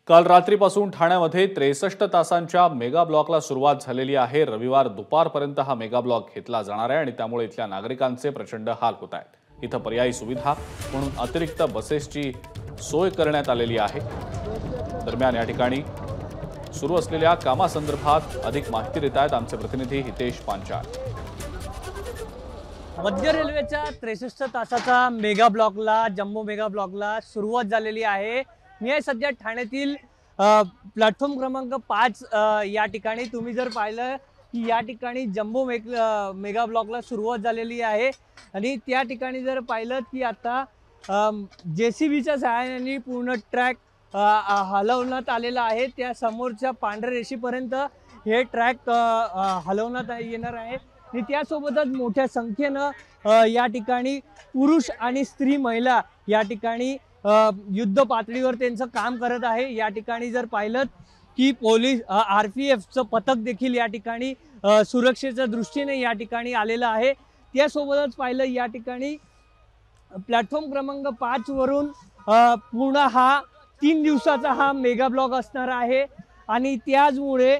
काल रात्रीपासून ठाण्यामध्ये 63 तासांच्या मेगा ब्लॉकला सुरुवात झालेली आहे। रविवार दुपारपर्यंत हा मेगा ब्लॉक घेतला जाणार आहे आणि त्यामुळे इथल्या नागरिकांचे प्रचंड हाल होत आहेत। इथं पर्यायी सुविधा म्हणून अतिरिक्त बसेसची सोय करण्यात आलेली आहे। दरम्यान या ठिकाणी सुरू असलेल्या कामासंदर्भात अधिक माहिती देत आहेत आमचे प्रतिनिधी हितेश पांचाळ। मध्य रेल्वेच्या 63 तासाचा मेगा ब्लॉकला जम्बो मेगा ब्लॉकला सुरुवात झालेली आहे। मी आहे सध्या ठाण्यातील प्लॅटफॉर्म क्रमांक 5 या ठिकाणी। तुम्ही जर पाहिलं की या ठिकाणी जम्बो मेगा ब्लॉकला सुरुवात झालेली आहे आणि त्या ठिकाणी जर पाहिलं की आता JCBच्या सहाय्याने पूर्ण ट्रॅक हलवण्यात आलेला आहे। त्या समोरच्या पांढऱ्या रेषेपर्यंत हे ट्रॅक हलवण्यात येणार आहे आणि त्यासोबतच मोठ्या संख्येनं या ठिकाणी पुरुष आणि स्त्री महिला या ठिकाणी युद्ध पातळीवर त्यांचं काम करत आहे। या ठिकाणी जर पाहिलं की पोलीस RPFचं पथक देखील या ठिकाणी सुरक्षेच्या दृष्टीने या ठिकाणी आलेलं आहे। त्यासोबतच पाहिलं या ठिकाणी प्लॅटफॉर्म क्रमांक 5 वरून पूर्ण हा 3 दिवसाचा हा मेगा ब्लॉक असणार आहे आणि त्याचमुळे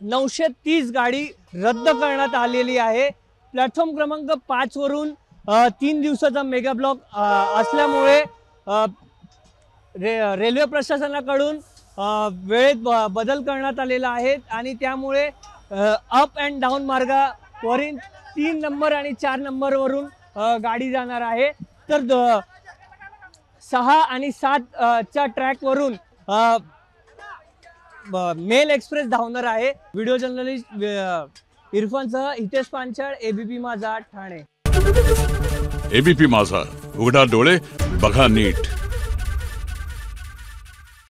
930 गाडी रद्द करण्यात आलेली आहे। प्लॅटफॉर्म क्रमांक 5 वरून 3 दिवसाचा मेगा ब्लॉक असल्यामुळे रेल्वे प्रशासनाकडून वेळेत बदल करण्यात आलेला आहे आणि त्यामुळे अप अँड डाऊन मार्गावरील 3 नंबर आणि 4 नंबरवरून गाडी जाणार आहे। तर 6 आणि 7 च्या ट्रॅकवरून मेल एक्सप्रेस धावणार आहे। व्हिडिओ जर्नलिस्ट इरफानसह हितेश पांचाळ, ABP माझा, ठाणे। ABP माझा, उघडा डोळे बघा नीट।